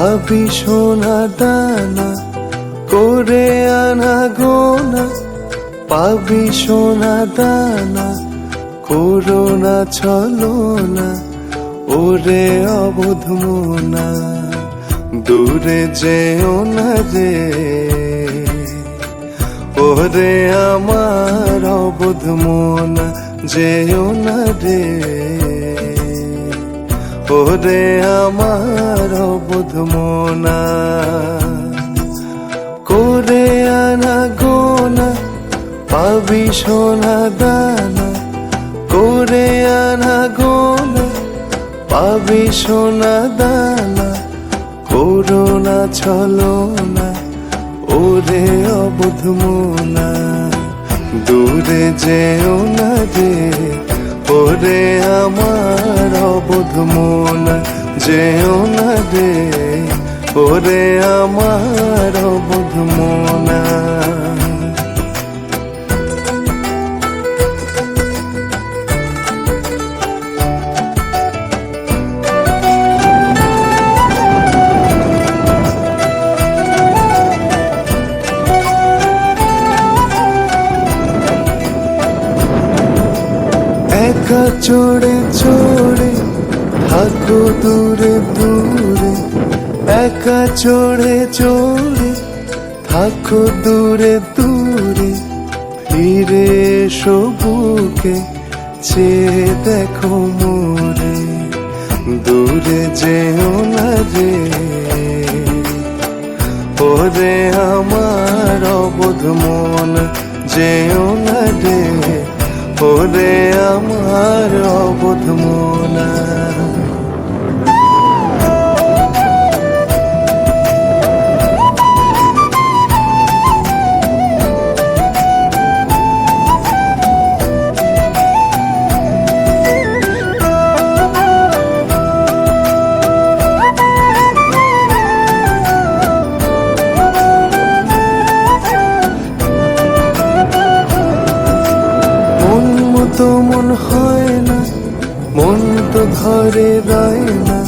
পাবি সোনা দানা করে আনা গোনা, পাবি সোনা দানা করোনা ছলো না, ওরে অবুধ মোনা দূরে যেও না রে, ওরে আমার অবুধ মোনা যেও না রে, ওরে আমার অবুধ মোনা। করে আনা গোনা পাবি সোনা দানা, করে আনা গোনা পাবি সোনা দানা করোনা ছলো না, ওরে অবুধ মোনা দূরে যেও না রে, ওরে আমার অবুধ মোনা যেও না রে, ওরে আমার অবুধ মোনা। একা চড়ে চড়ে থাকো দূরে দূরে, একা চড়ে চড়ে থাকো দূরে দূরে, ফিরে এসো বুকে চেয়ে দেখো মোরে, দূরে যেও না রে, ওরে আমার অবুধ মোনা যেও না রে, ওরে আমার অবুধ মোনা। তো মন হয় না, মন তো ঘরে রয় না,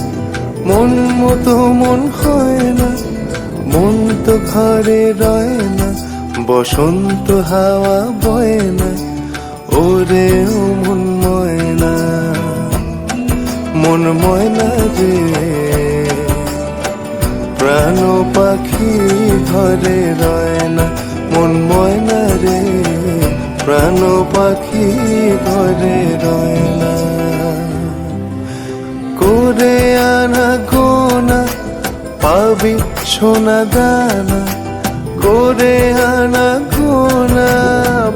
মন মতো মন হয় না, মন তো ঘরে রয় না, বসন্ত হাওয়া বয় না, ওরে ও মন ময়না, মন ময়না রে, প্রাণ পাখি ঘরে রয় না, মন ময়না রে, প্রাণ পাখি ঘরে রয় না। করে আনা গোনা পাবি সোনা দানা, করে আনা গোনা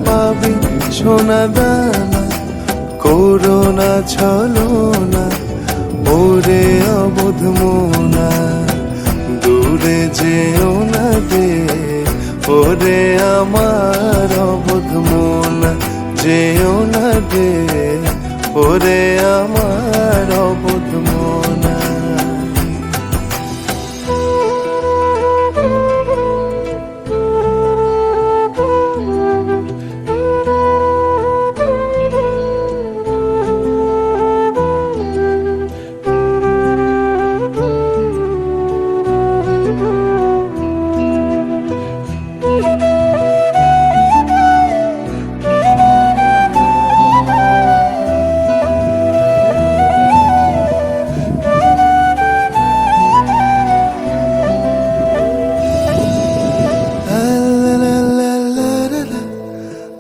পাবি সোনা দানা করোনা ছলো না, ওরে অবুধ মোনা দূরে যেও না রে, ওরে আমার অবুধ মোনা যেও না রে, ওরে আমার অবুধ Mona.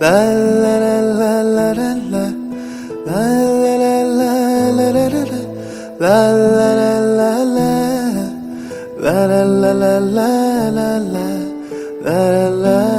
La la la la la la la, la la la la la la la, la la la la la, la la la la la la, la la la.